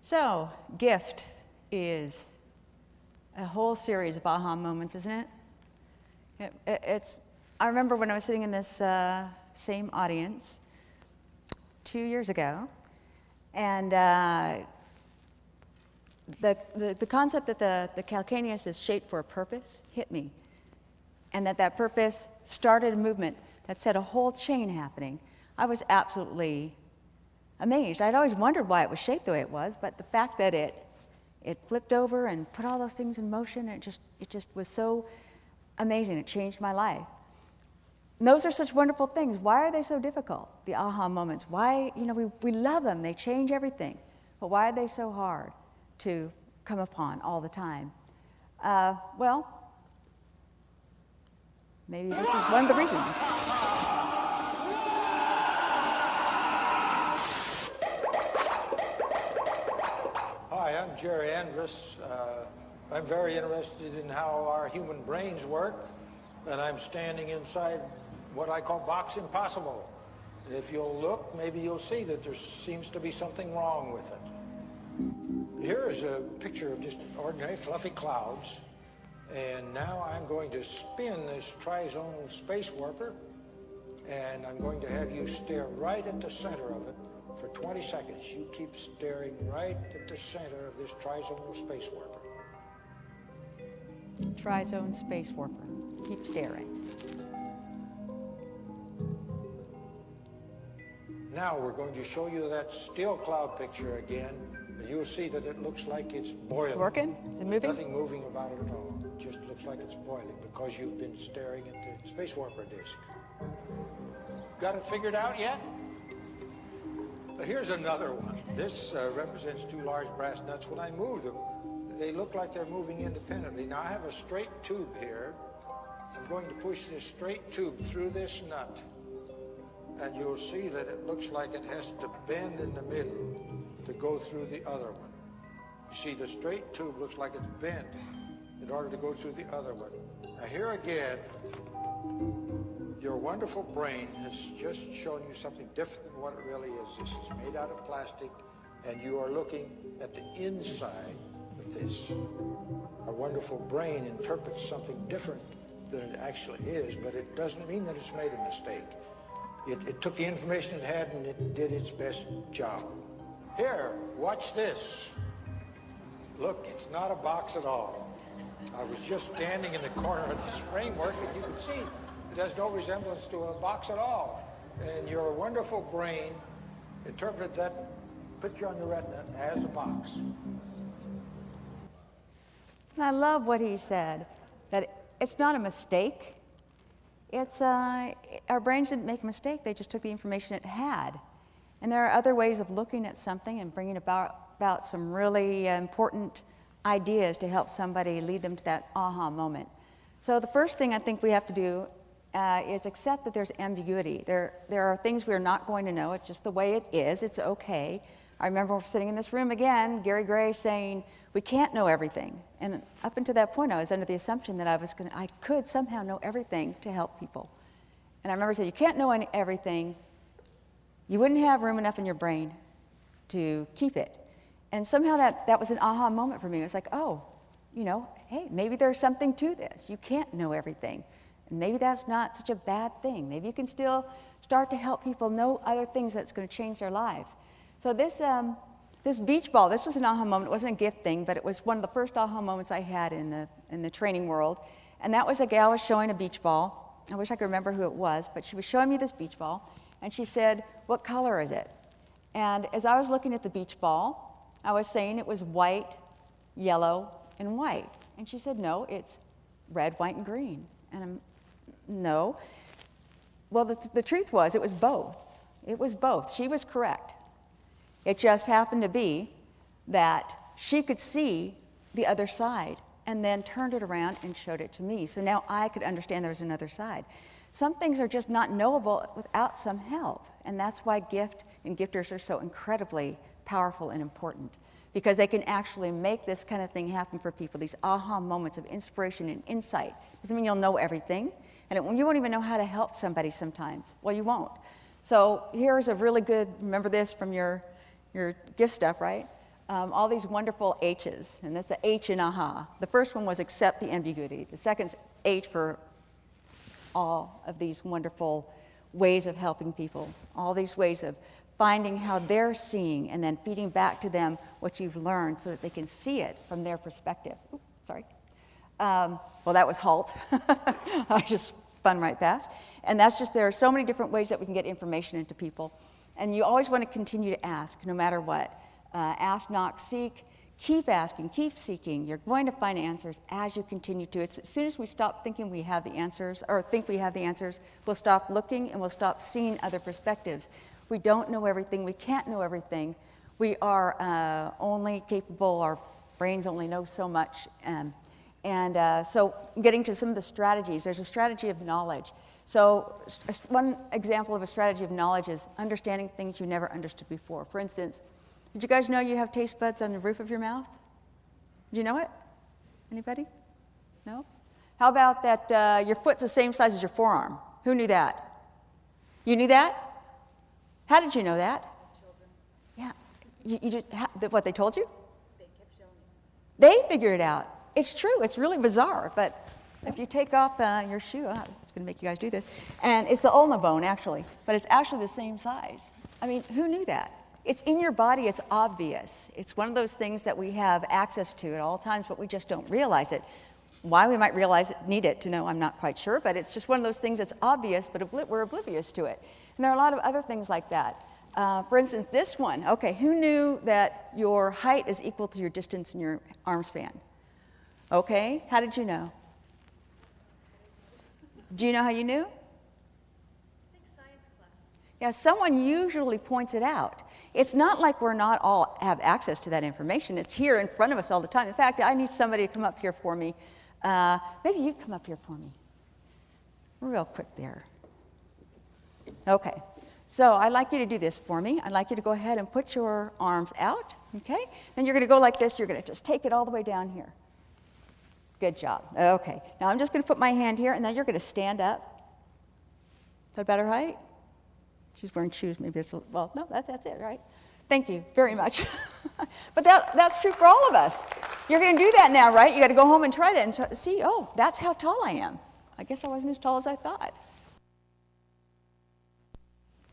So, gift is a whole series of aha moments, isn't it? I remember when I was sitting in this same audience 2 years ago, and the concept that the calcaneus is shaped for a purpose hit me, and that purpose started a movement that set a whole chain happening. I was absolutely amazed. I'd always wondered why it was shaped the way it was, but the fact that it flipped over and put all those things in motion, it just was so amazing. It changed my life. And those are such wonderful things. Why are they so difficult, the aha moments? Why, we love them. They change everything. But why are they so hard to come upon all the time? Well, maybe this is one of the reasons. Hi, I'm Jerry Andrus. I'm very interested in how our human brains work, and I'm standing inside what I call box impossible. And if you'll look, maybe you'll see that there seems to be something wrong with it. Here's a picture of just ordinary fluffy clouds, and now I'm going to spin this trizonal space warper, and I'm going to have you stare right at the center of it for 20 seconds. You keep staring right at the center of this trizonal space warper. Trizone space warper. Keep staring. Now we're going to show you that still cloud picture again, and you'll see that it looks like it's boiling. Working? Is it moving? There's nothing moving about it at all. It just looks like it's boiling because you've been staring at the space warper disk. Got it figured out yet? Here's another one. This represents two large brass nuts. When I move them, they look like they're moving independently. Now I have a straight tube here. I'm going to push this straight tube through this nut, and you'll see that it looks like it has to bend in the middle to go through the other one. You see, the straight tube looks like it's bent in order to go through the other one. Now here again, your wonderful brain has just shown you something different than what it really is. This is made out of plastic, and you are looking at the inside of this. Our wonderful brain interprets something different than it actually is, but it doesn't mean that it's made a mistake. It took the information it had and it did its best job. Here, watch this. Look, it's not a box at all. I was just standing in the corner of this framework, and you can see it has no resemblance to a box at all. And your wonderful brain interpreted that picture on your retina as a box. And I love what he said, that it's not a mistake. It's our brains didn't make a mistake. They just took the information it had. And there are other ways of looking at something and bringing about some really important ideas to help somebody lead them to that aha moment. So the first thing I think we have to do is accept that there's ambiguity. There are things we're not going to know. It's just the way it is. It's okay. I remember sitting in this room again, Gary Gray saying, we can't know everything. And up until that point, I was under the assumption that I could somehow know everything to help people. And I remember saying, you can't know everything. You wouldn't have room enough in your brain to keep it. And somehow that was an aha moment for me. It was like, oh, hey, maybe there's something to this. You can't know everything. And maybe that's not such a bad thing. Maybe you can still start to help people know other things that's going to change their lives. So this beach ball, this was an aha moment. It wasn't a gift thing, but it was one of the first aha moments I had in the training world. And that was a gal was showing a beach ball. I wish I could remember who it was, but she was showing me this beach ball, and she said, what color is it? And as I was looking at the beach ball, I was saying it was white, yellow, and white. And she said, no, it's red, white, and green. And no. Well, the truth was, it was both. It was both. She was correct. It just happened to be that she could see the other side and then turned it around and showed it to me. So now I could understand there was another side. Some things are just not knowable without some help. And that's why gift and gifters are so incredibly powerful and important, because they can actually make this kind of thing happen for people, these aha moments of inspiration and insight. Doesn't mean you'll know everything, and you won't even know how to help somebody sometimes. Well, you won't. So here's a really good, remember this from your gift stuff, right? all these wonderful H's, and that's the H in AHA. The first one was accept the ambiguity. The second's H for all of these wonderful ways of helping people, all these ways of finding how they're seeing and then feeding back to them what you've learned so that they can see it from their perspective. Oops, sorry. Well, that was HALT. I just spun right past. And that's just, there are so many different ways that we can get information into people. And you always want to continue to ask, no matter what. Ask, knock, seek. Keep asking, keep seeking. You're going to find answers as you continue to. It's as soon as we stop thinking we have the answers, or think we have the answers, we'll stop looking and we'll stop seeing other perspectives. We don't know everything. We can't know everything. We are only capable, our brains only know so much. So getting to some of the strategies, there's a strategy of knowledge. So one example of a strategy of knowledge is understanding things you never understood before. For instance, did you guys know you have taste buds on the roof of your mouth? Did you know it? Anybody? No? How about that your foot's the same size as your forearm? Who knew that? You knew that? How did you know that? Children. Yeah. You just, what, they told you? They kept showing it. They figured it out. It's true. It's really bizarre. But if you take off your shoe, it's going to make you guys do this. And it's the ulna bone, actually. But it's actually the same size. I mean, who knew that? It's in your body. It's obvious. It's one of those things that we have access to at all times, but we just don't realize it. Why we might realize it, need it to know, I'm not quite sure. But it's just one of those things that's obvious, but we're oblivious to it. And there are a lot of other things like that. For instance, this one. Okay, who knew that your height is equal to your distance in your arm span? Okay, how did you know? Do you know how you knew? I think science class. Yeah, someone usually points it out. It's not like we're not all have access to that information. It's here in front of us all the time. In fact, I need somebody to come up here for me. Maybe you come up here for me. Real quick there. Okay, so I'd like you to do this for me. I'd like you to go ahead and put your arms out, okay? Then you're going to go like this. You're going to just take it all the way down here. Good job. Okay, now I'm just going to put my hand here, and then you're going to stand up. Is that better height? She's wearing shoes. Maybe it's, well, no, that's it, right? Thank you very much. But that's true for all of us. You're going to do that now, right? You got to go home and try that and see, oh, that's how tall I am. I guess I wasn't as tall as I thought.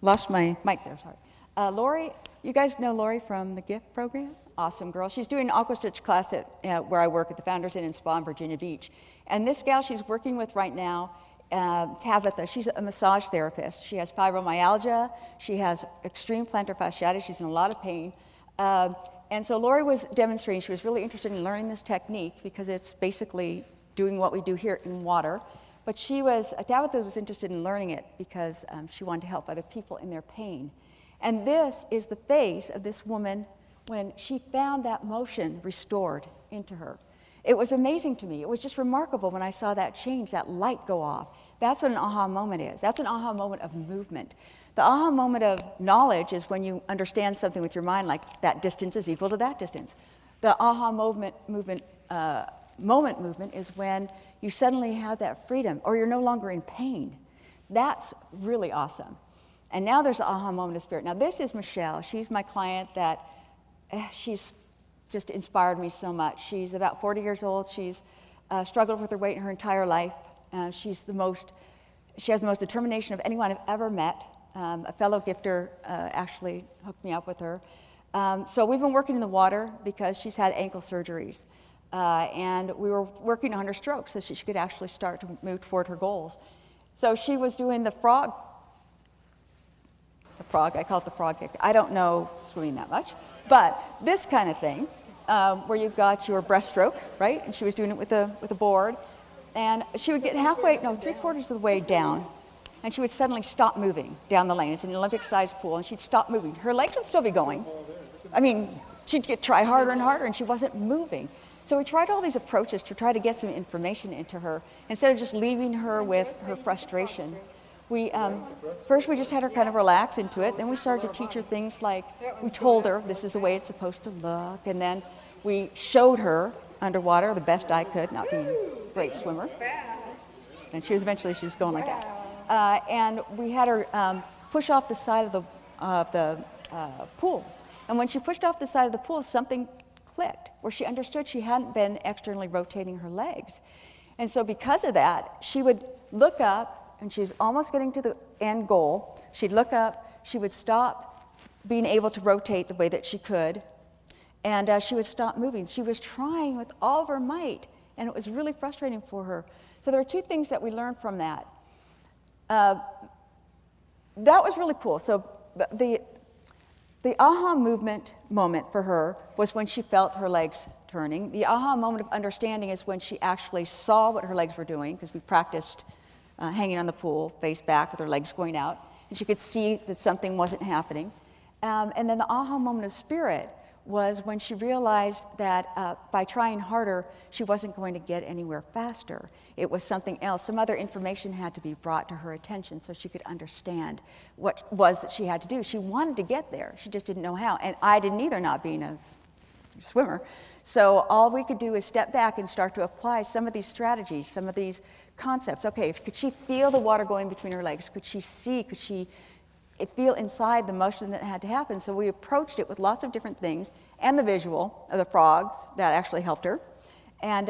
Lost my mic there, sorry. Lori, you guys know Lori from the GIFT program? Awesome girl. She's doing an aqua stitch class at where I work at the Founders Inn in Spa in Virginia Beach. And this gal she's working with right now, Tabitha, she's a massage therapist. She has fibromyalgia. She has extreme plantar fasciitis. She's in a lot of pain. And so Lori was demonstrating, she was really interested in learning this technique because it's basically doing what we do here in water. But Tabitha was interested in learning it because she wanted to help other people in their pain. And this is the face of this woman when she found that motion restored into her. It was amazing to me. It was just remarkable when I saw that change, that light go off. That's what an aha moment is. That's an aha moment of movement. The aha moment of knowledge is when you understand something with your mind, like that distance is equal to that distance. The aha moment is when you suddenly have that freedom, or you're no longer in pain. That's really awesome. And now there's the aha moment of spirit. Now this is Michelle. She's my client that she's just inspired me so much. She's about 40 years old. She's struggled with her weight her entire life. She has the most determination of anyone I've ever met. A fellow gifter actually hooked me up with her. So we've been working in the water because she's had ankle surgeries. And we were working on her stroke so she could actually start to move toward her goals. So she was doing the frog, I call it the frog kick. I don't know swimming that much, but this kind of thing, where you've got your breaststroke, right? And she was doing it with a board. And she would get halfway, no, 3/4 of the way down, and she would suddenly stop moving down the lane. It's an Olympic-sized pool, and she'd stop moving. Her legs would still be going. I mean, she'd try harder and harder, and she wasn't moving. So we tried all these approaches to try to get some information into her, instead of just leaving her with her frustration. First we just had her kind of relax into it, then we started to teach her things like, we told her this is the way it's supposed to look, and then we showed her underwater the best I could, not being a great swimmer. And she was going like that. And we had her push off the side of the pool. And when she pushed off the side of the pool, something clicked, where she understood she hadn't been externally rotating her legs. And so because of that, she would look up, and she's almost getting to the end goal. She'd look up, she would stop being able to rotate the way that she could, and she would stop moving. She was trying with all of her might, and it was really frustrating for her. So there are two things that we learned from that. That was really cool. So the aha movement moment for her was when she felt her legs turning. The aha moment of understanding is when she actually saw what her legs were doing, because we practiced hanging on the pool, face back with her legs going out, and she could see that something wasn't happening. And then the aha moment of spirit was when she realized that by trying harder, she wasn't going to get anywhere faster. It was something else. Some other information had to be brought to her attention so she could understand what was that she had to do. She wanted to get there. She just didn't know how. And I didn't either, not being a swimmer. So all we could do is step back and start to apply some of these strategies, some of these concepts. Okay, could she feel the water going between her legs? Could she see? Could she feel inside the motion that had to happen? So we approached it with lots of different things, and the visual of the frogs that actually helped her. And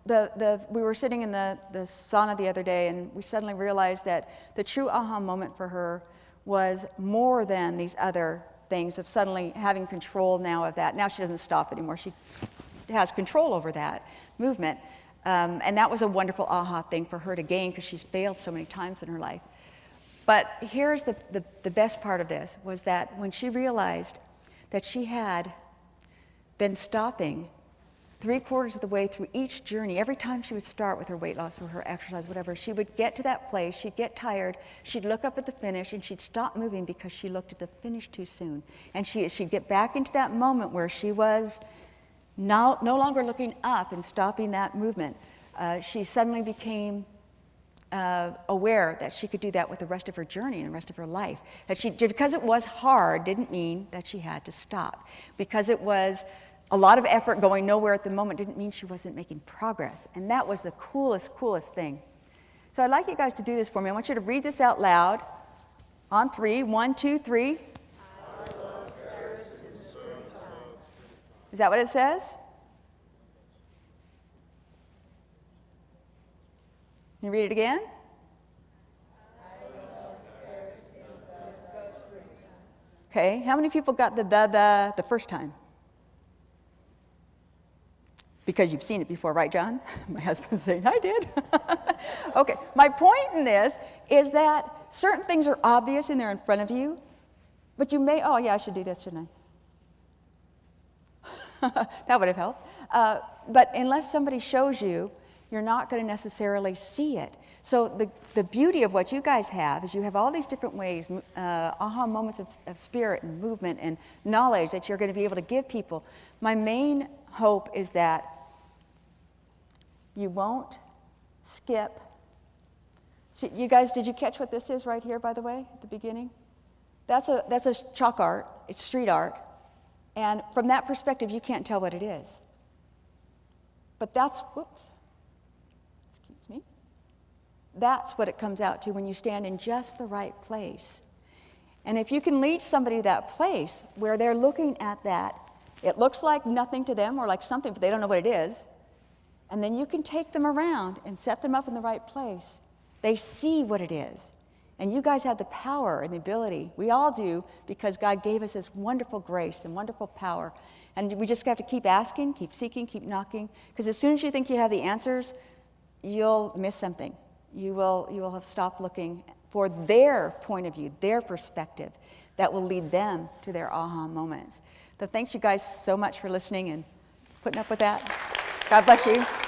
we were sitting in the sauna the other day, and we suddenly realized that the true aha moment for her was more than these other things of suddenly having control now of that. Now she doesn't stop anymore. She has control over that movement. And that was a wonderful aha thing for her to gain, because she's failed so many times in her life. But here's the best part of this, was that when she realized that she had been stopping 3/4 of the way through each journey, every time she would start with her weight loss or her exercise, whatever, she would get to that place, she'd get tired, she'd look up at the finish, and she'd stop moving because she looked at the finish too soon. And she'd get back into that moment where she was no longer looking up and stopping that movement. She suddenly became aware that she could do that with the rest of her journey and the rest of her life. That because it was hard didn't mean that she had to stop. Because it was a lot of effort going nowhere at the moment didn't mean she wasn't making progress. And that was the coolest thing. So I'd like you guys to do this for me. I want you to read this out loud on 3. 1, 2, 3. Is that what it says? Can you read it again? Okay, how many people got the first time? Because you've seen it before, right, John? My husband's saying, I did. Okay, my point in this is that certain things are obvious and they're in front of you, but you may, oh yeah, I should do this, shouldn't I? That would have helped. But unless somebody shows you, you're not going to necessarily see it. So the beauty of what you guys have is you have all these different ways, aha moments of spirit and movement and knowledge that you're going to be able to give people. My main hope is that you won't skip. See, you guys, did you catch what this is right here, by the way, at the beginning? That's a chalk art. It's street art. And from that perspective, you can't tell what it is. But that's, whoops. That's what it comes out to when you stand in just the right place. And if you can lead somebody to that place where they're looking at that, it looks like nothing to them or like something, but they don't know what it is, and then you can take them around and set them up in the right place. They see what it is. And you guys have the power and the ability. We all do, because God gave us this wonderful grace and wonderful power. And we just have to keep asking, keep seeking, keep knocking, because as soon as you think you have the answers, you'll miss something. You will have stopped looking for their point of view, their perspective, that will lead them to their aha moments. So thanks you guys so much for listening and putting up with that. God bless you.